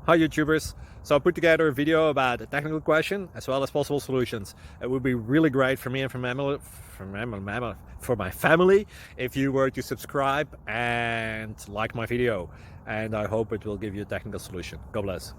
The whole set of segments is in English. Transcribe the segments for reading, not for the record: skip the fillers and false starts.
Hi YouTubers! So I put together a video about a technical question as well as possible solutions. It would be really great for me and for my family if you were to subscribe and like my video, and I hope it will give you a technical solution. God bless.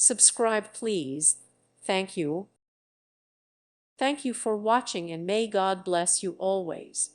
Subscribe please. Thank you. Thank you for watching and may God bless you always.